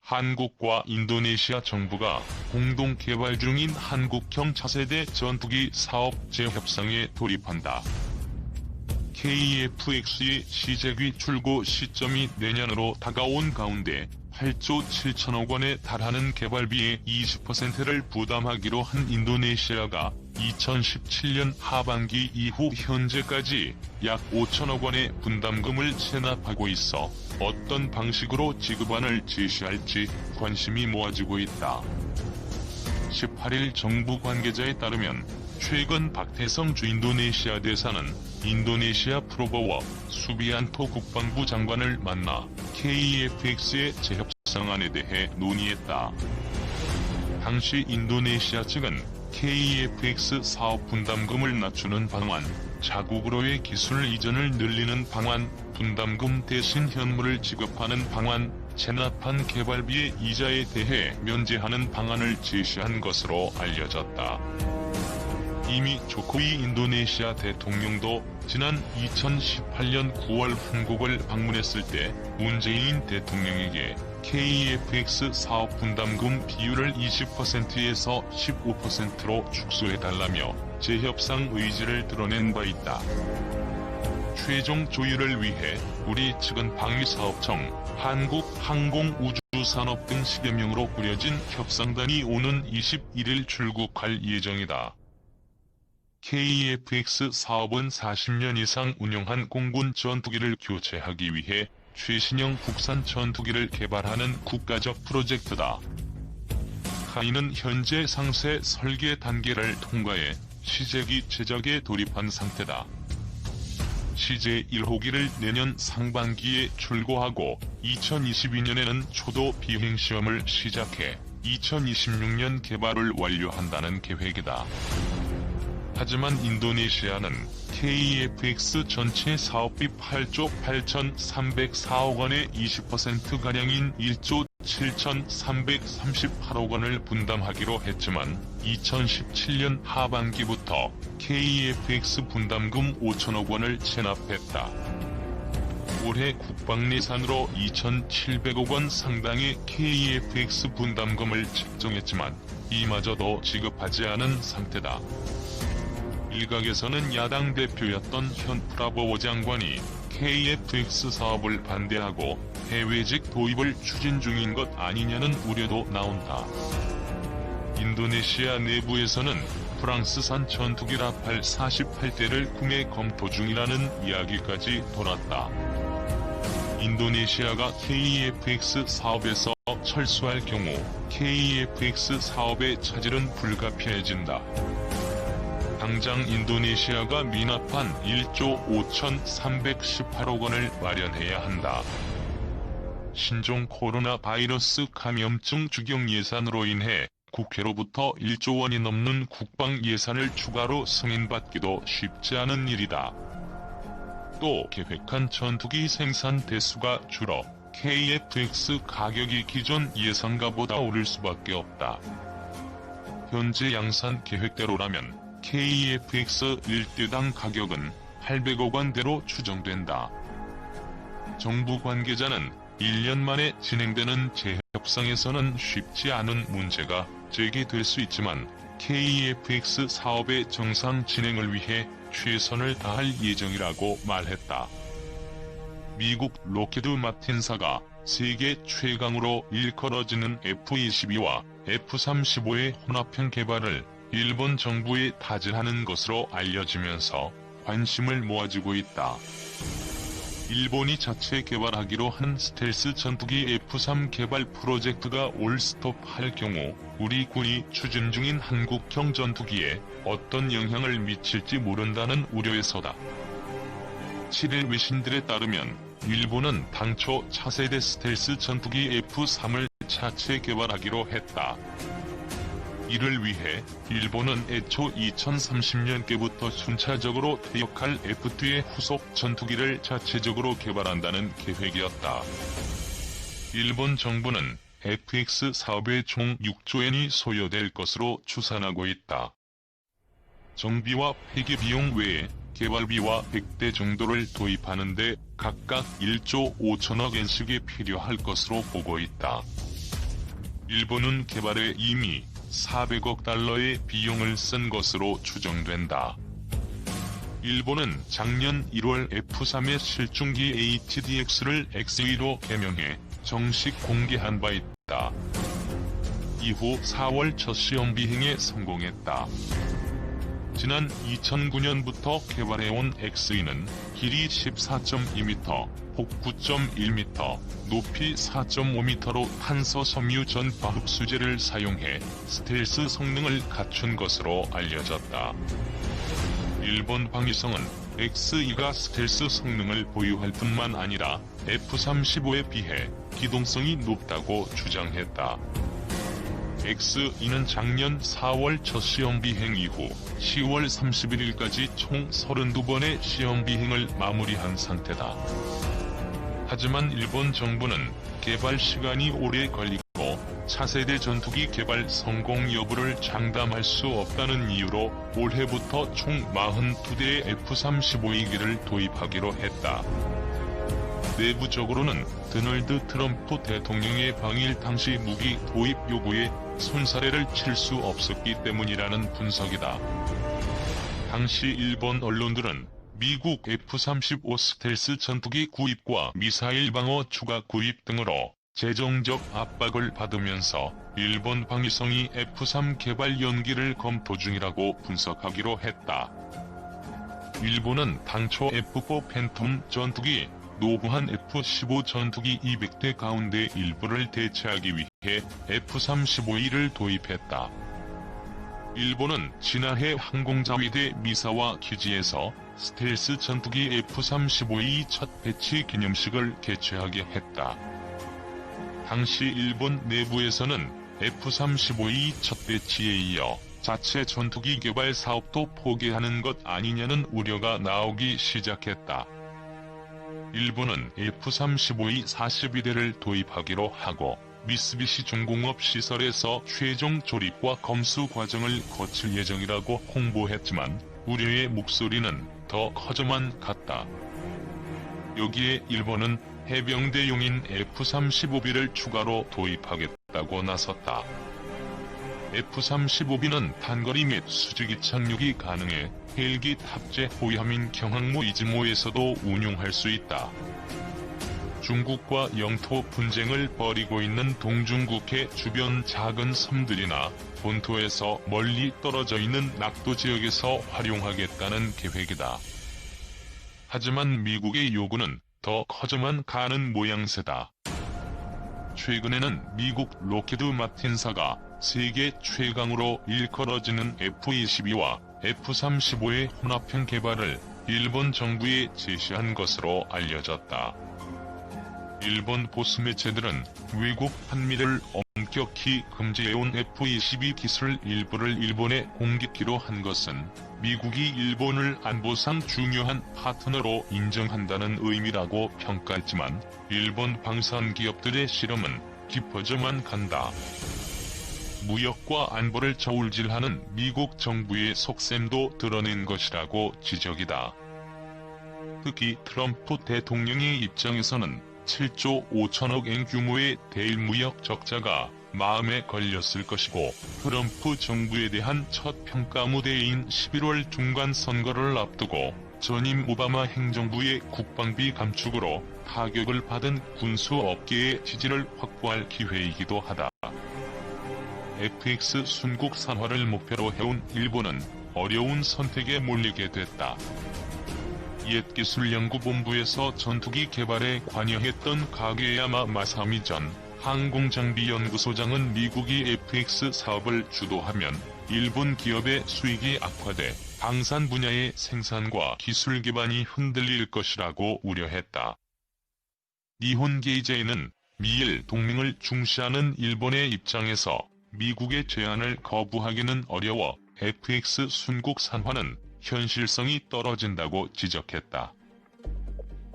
한국과 인도네시아 정부가 공동 개발 중인 한국형 차세대 전투기 사업 재협상에 돌입한다. KF-X의 시제기 출고 시점이 내년으로 다가온 가운데 8조 7천억 원에 달하는 개발비의 20%를 부담하기로 한 인도네시아가 2017년 하반기 이후 현재까지 약 5천억 원의 분담금을 체납하고 있어 어떤 방식으로 지급안을 제시할지 관심이 모아지고 있다. 18일 정부 관계자에 따르면 최근 박태성 주 인도네시아 대사는 인도네시아 프로보워 수비안토 국방부 장관을 만나 KF-X의 재협상안에 대해 논의했다. 당시 인도네시아 측은 KF-X 사업 분담금을 낮추는 방안, 자국으로의 기술 이전을 늘리는 방안, 분담금 대신 현물을 지급하는 방안, 체납한 개발비의 이자에 대해 면제하는 방안을 제시한 것으로 알려졌다. 이미 조코위 인도네시아 대통령도 지난 2018년 9월 한국을 방문했을 때 문재인 대통령에게 KF-X 사업 분담금 비율을 20%에서 15%로 축소해달라며 재협상 의지를 드러낸 바 있다. 최종 조율을 위해 우리 측은 방위사업청, 한국항공우주산업 등 10여 명으로 꾸려진 협상단이 오는 21일 출국할 예정이다. KF-X 사업은 40년 이상 운영한 공군 전투기를 교체하기 위해 최신형 국산 전투기를 개발하는 국가적 프로젝트다. 카이는 현재 상세 설계 단계를 통과해 시제기 제작에 돌입한 상태다. 시제 1호기를 내년 상반기에 출고하고 2022년에는 초도 비행시험을 시작해 2026년 개발을 완료한다는 계획이다. 하지만 인도네시아는 KF-X 전체 사업비 8조 8,304억 원의 20%가량인 1조 7,338억 원을 분담하기로 했지만 2017년 하반기부터 KF-X 분담금 5천억 원을 체납했다. 올해 국방 예산으로 2,700억 원 상당의 KF-X 분담금을 책정했지만 이마저도 지급하지 않은 상태다. 일각에서는 야당 대표였던 현 프라보워 장관이 KF-X 사업을 반대하고 해외직 도입을 추진 중인 것 아니냐는 우려도 나온다. 인도네시아 내부에서는 프랑스산 전투기 라팔 48대를 구매 검토 중이라는 이야기까지 돌았다. 인도네시아가 KF-X 사업에서 철수할 경우 KF-X 사업의 차질은 불가피해진다. 당장 인도네시아가 미납한 1조 5,318억 원을 마련해야 한다. 신종 코로나 바이러스 감염증 주경 예산으로 인해 국회로부터 1조 원이 넘는 국방 예산을 추가로 승인받기도 쉽지 않은 일이다. 또 계획한 전투기 생산 대수가 줄어 KF-X 가격이 기존 예상가보다 오를 수밖에 없다. 현재 양산 계획대로라면 KF-X 1대당 가격은 800억 원대로 추정된다. 정부 관계자는 1년 만에 진행되는 재협상에서는 쉽지 않은 문제가 제기될 수 있지만 KF-X 사업의 정상 진행을 위해 최선을 다할 예정이라고 말했다. 미국 로키드 마틴사가 세계 최강으로 일컬어지는 F-22와 F-35의 혼합형 개발을 일본 정부에 타진하는 것으로 알려지면서 관심을 모아주고 있다. 일본이 자체 개발하기로 한 스텔스 전투기 F-3 개발 프로젝트가 올스톱할 경우 우리 군이 추진 중인 한국형 전투기에 어떤 영향을 미칠지 모른다는 우려에서다. 7일 외신들에 따르면 일본은 당초 차세대 스텔스 전투기 F-3을 자체 개발하기로 했다. 이를 위해 일본은 애초 2030년께부터 순차적으로 퇴역할 F-2의 후속 전투기를 자체적으로 개발한다는 계획이었다. 일본 정부는 F-X 사업에 총 6조엔이 소요될 것으로 추산하고 있다. 정비와 폐기 비용 외에 개발비와 100대 정도를 도입하는 데 각각 1조 5천억 엔씩이 필요할 것으로 보고 있다. 일본은 개발에 이미 400억 달러의 비용을 쓴 것으로 추정된다. 일본은 작년 1월 F3의 실중기 HDX를 XE로 개명해 정식 공개한 바 있다. 이후 4월 첫 시험 비행에 성공했다. 지난 2009년부터 개발해온 XE는 길이 14.2m, 폭 9.1m, 높이 4.5m로 탄소 섬유 전파 흡수제를 사용해 스텔스 성능을 갖춘 것으로 알려졌다. 일본 방위성은 XE가 스텔스 성능을 보유할 뿐만 아니라 F-35에 비해 기동성이 높다고 주장했다. XE는 작년 4월 첫 시험 비행 이후 10월 31일까지 총 32번의 시험 비행을 마무리한 상태다. 하지만 일본 정부는 개발 시간이 오래 걸리고 차세대 전투기 개발 성공 여부를 장담할 수 없다는 이유로 올해부터 총 42대의 F-35기를 도입하기로 했다. 내부적으로는 도널드 트럼프 대통령의 방일 당시 무기 도입 요구에 손사래를 칠 수 없었기 때문이라는 분석이다. 당시 일본 언론들은 미국 F-35 스텔스 전투기 구입과 미사일 방어 추가 구입 등으로 재정적 압박을 받으면서 일본 방위성이 F-3 개발 연기를 검토 중이라고 분석하기로 했다. 일본은 당초 F-4 팬텀 전투기, 노후한 F-15 전투기 200대 가운데 일부를 대체하기 위해 F-35E를 도입했다. 일본은 지난해 항공자위대 미사와 기지에서 스텔스 전투기 F-35E 첫 배치 기념식을 개최하게 했다. 당시 일본 내부에서는 F-35E 첫 배치에 이어 자체 전투기 개발 사업도 포기하는 것 아니냐는 우려가 나오기 시작했다. 일본은 F-35E 42대를 도입하기로 하고 미쓰비시 중공업 시설에서 최종 조립과 검수 과정을 거칠 예정이라고 홍보했지만 우려의 목소리는 더 커져만 갔다. 여기에 일본은 해병대용인 F-35B를 추가로 도입하겠다고 나섰다. F-35B는 단거리 및 수직이 착륙이 가능해 헬기 탑재 호위함인 경항모 이즈모에서도 운용할 수 있다. 중국과 영토 분쟁을 벌이고 있는 동중국해 주변 작은 섬들이나 본토에서 멀리 떨어져 있는 낙도 지역에서 활용하겠다는 계획이다. 하지만 미국의 요구는 더 커져만 가는 모양새다. 최근에는 미국 로키드 마틴사가 세계 최강으로 일컬어지는 F-22와 F-35의 혼합형 개발을 일본 정부에 제시한 것으로 알려졌다. 일본 보수 매체들은 외국 한미를 엄격히 금지해온 F-22 기술 일부를 일본에 공급기로 한 것은 미국이 일본을 안보상 중요한 파트너로 인정한다는 의미라고 평가했지만 일본 방산 기업들의 실험은 깊어져만 간다. 무역과 안보를 저울질하는 미국 정부의 속셈도 드러낸 것이라고 지적이다. 특히 트럼프 대통령의 입장에서는 7조 5천억 엔 규모의 대일무역 적자가 마음에 걸렸을 것이고 트럼프 정부에 대한 첫 평가 무대인 11월 중간선거를 앞두고 전임 오바마 행정부의 국방비 감축으로 타격을 받은 군수업계의 지지를 확보할 기회이기도 하다. FX 순국 산화를 목표로 해온 일본은 어려운 선택에 몰리게 됐다. 옛 기술연구본부에서 전투기 개발에 관여했던 가게야마 마사미 전 항공장비연구소장은 미국이 FX 사업을 주도하면 일본 기업의 수익이 악화돼 방산 분야의 생산과 기술 기반이 흔들릴 것이라고 우려했다. 니혼 게이제이는 미일 동맹을 중시하는 일본의 입장에서 미국의 제안을 거부하기는 어려워 FX 순국 산화는 현실성이 떨어진다고 지적했다.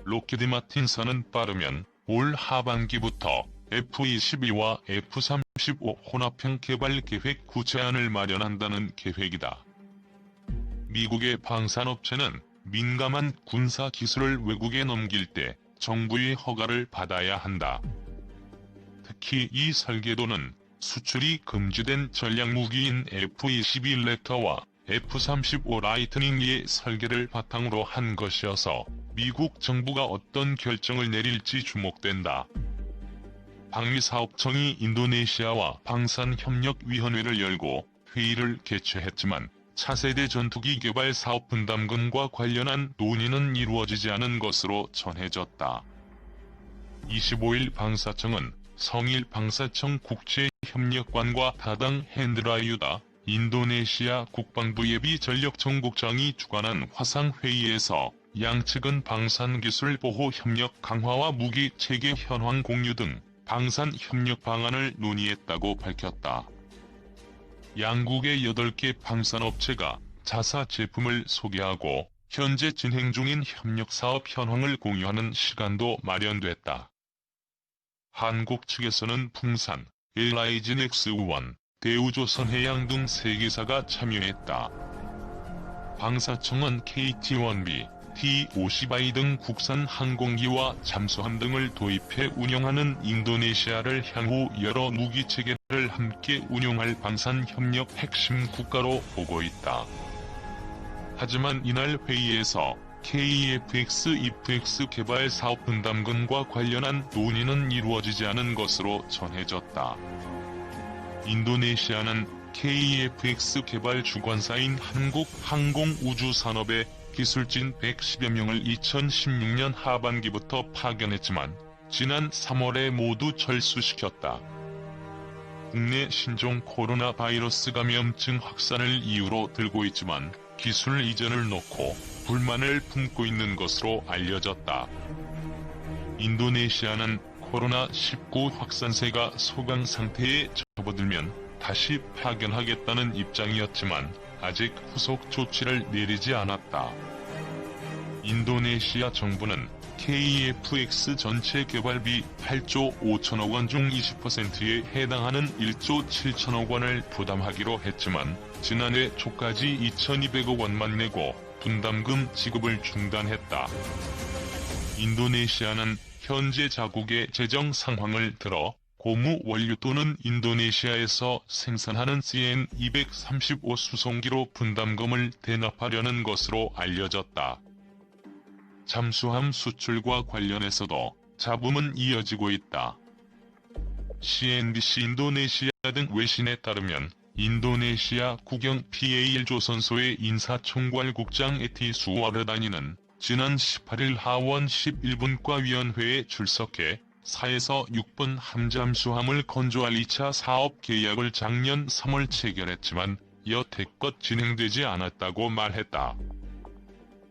로키드 마틴사는 빠르면 올 하반기부터 F-22와 F-35 혼합형 개발 계획 구체안을 마련한다는 계획이다. 미국의 방산업체는 민감한 군사 기술을 외국에 넘길 때 정부의 허가를 받아야 한다. 특히 이 설계도는 수출이 금지된 전략무기인 F-22 랩터와 F-35 라이트닝의 설계를 바탕으로 한 것이어서 미국 정부가 어떤 결정을 내릴지 주목된다. 방위사업청이 인도네시아와 방산협력위원회를 열고 회의를 개최했지만 차세대 전투기 개발 사업 분담금과 관련한 논의는 이루어지지 않은 것으로 전해졌다. 25일 방사청은 성일 방사청 국제협력관과 다당 헨드라유다 인도네시아 국방부 예비 전력정국장이 주관한 화상회의에서 양측은 방산기술 보호 협력 강화와 무기 체계 현황 공유 등 방산 협력 방안을 논의했다고 밝혔다. 양국의 8개 방산업체가 자사 제품을 소개하고 현재 진행 중인 협력사업 현황을 공유하는 시간도 마련됐다. 한국 측에서는 풍산, LIGNX1, 대우조선해양 등 3개사가 참여했다. 방사청은 KT-1B, T-50I 등 국산 항공기와 잠수함 등을 도입해 운영하는 인도네시아를 향후 여러 무기체계를 함께 운용할 방산협력 핵심 국가로 보고 있다. 하지만 이날 회의에서 KF-X 개발 사업 분담금과 관련한 논의는 이루어지지 않은 것으로 전해졌다. 인도네시아는 KF-X 개발 주관사인 한국항공우주산업의 기술진 110여 명을 2016년 하반기부터 파견했지만 지난 3월에 모두 철수시켰다. 국내 신종 코로나 바이러스 감염증 확산을 이유로 들고 있지만 기술 이전을 놓고 불만을 품고 있는 것으로 알려졌다. 인도네시아는 코로나19 확산세가 소강 상태에 접어들면 다시 파견하겠다는 입장이었지만 아직 후속 조치를 내리지 않았다. 인도네시아 정부는 KF-X 전체 개발비 8조 5천억 원 중 20%에 해당하는 1조 7천억 원을 부담하기로 했지만 지난해 초까지 2,200억 원만 내고 분담금 지급을 중단했다. 인도네시아는 현재 자국의 재정 상황을 들어 고무 원료 또는 인도네시아에서 생산하는 CN-235 수송기로 분담금을 대납하려는 것으로 알려졌다. 잠수함 수출과 관련해서도 잡음은 이어지고 있다. CNBC 인도네시아 등 외신에 따르면 인도네시아 국영 PAL 조선소의 인사총괄국장 에티 수와르다니는 지난 18일 하원 11분과 위원회에 출석해 4에서 6번 함잠수함을 건조할 2차 사업 계약을 작년 3월 체결했지만 여태껏 진행되지 않았다고 말했다.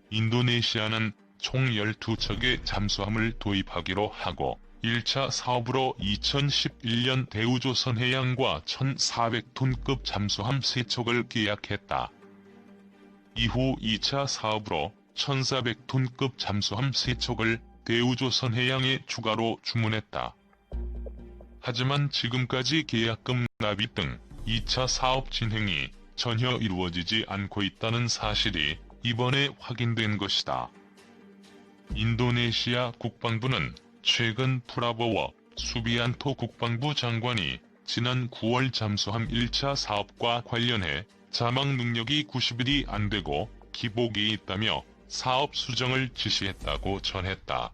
인도네시아는 총 12척의 잠수함을 도입하기로 하고 1차 사업으로 2011년 대우조선해양과 1,400톤급 잠수함 3척을 계약했다. 이후 2차 사업으로 1,400톤급 잠수함 3척을 대우조선해양에 추가로 주문했다. 하지만 지금까지 계약금 납입 등 2차 사업 진행이 전혀 이루어지지 않고 있다는 사실이 이번에 확인된 것이다. 인도네시아 국방부는 최근 프라보워 수비안토 국방부 장관이 지난 9월 잠수함 1차 사업과 관련해 자막 능력이 90일이 안되고 기복이 있다며 사업 수정을 지시했다고 전했다.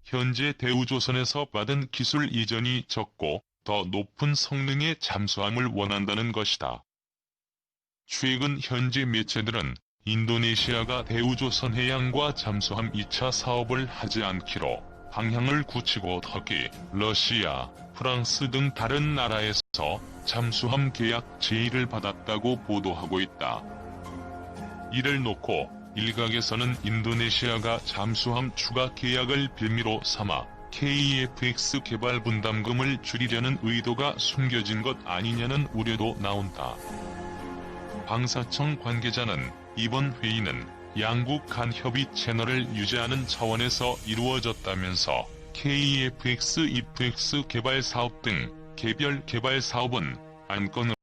현재 대우조선에서 받은 기술 이전이 적고 더 높은 성능의 잠수함을 원한다는 것이다. 최근 현지 매체들은 인도네시아가 대우조선해양과 잠수함 2차 사업을 하지 않기로 방향을 굳히고 터키, 러시아, 프랑스 등 다른 나라에서 잠수함 계약 제의를 받았다고 보도하고 있다. 이를 놓고 일각에서는 인도네시아가 잠수함 추가 계약을 빌미로 삼아 KF-X 개발 분담금을 줄이려는 의도가 숨겨진 것 아니냐는 우려도 나온다. 방사청 관계자는 이번 회의는 양국 간 협의 채널을 유지하는 차원에서 이루어졌다면서 KF-X, EF-X 개발 사업 등 개별 개발 사업은 안건으로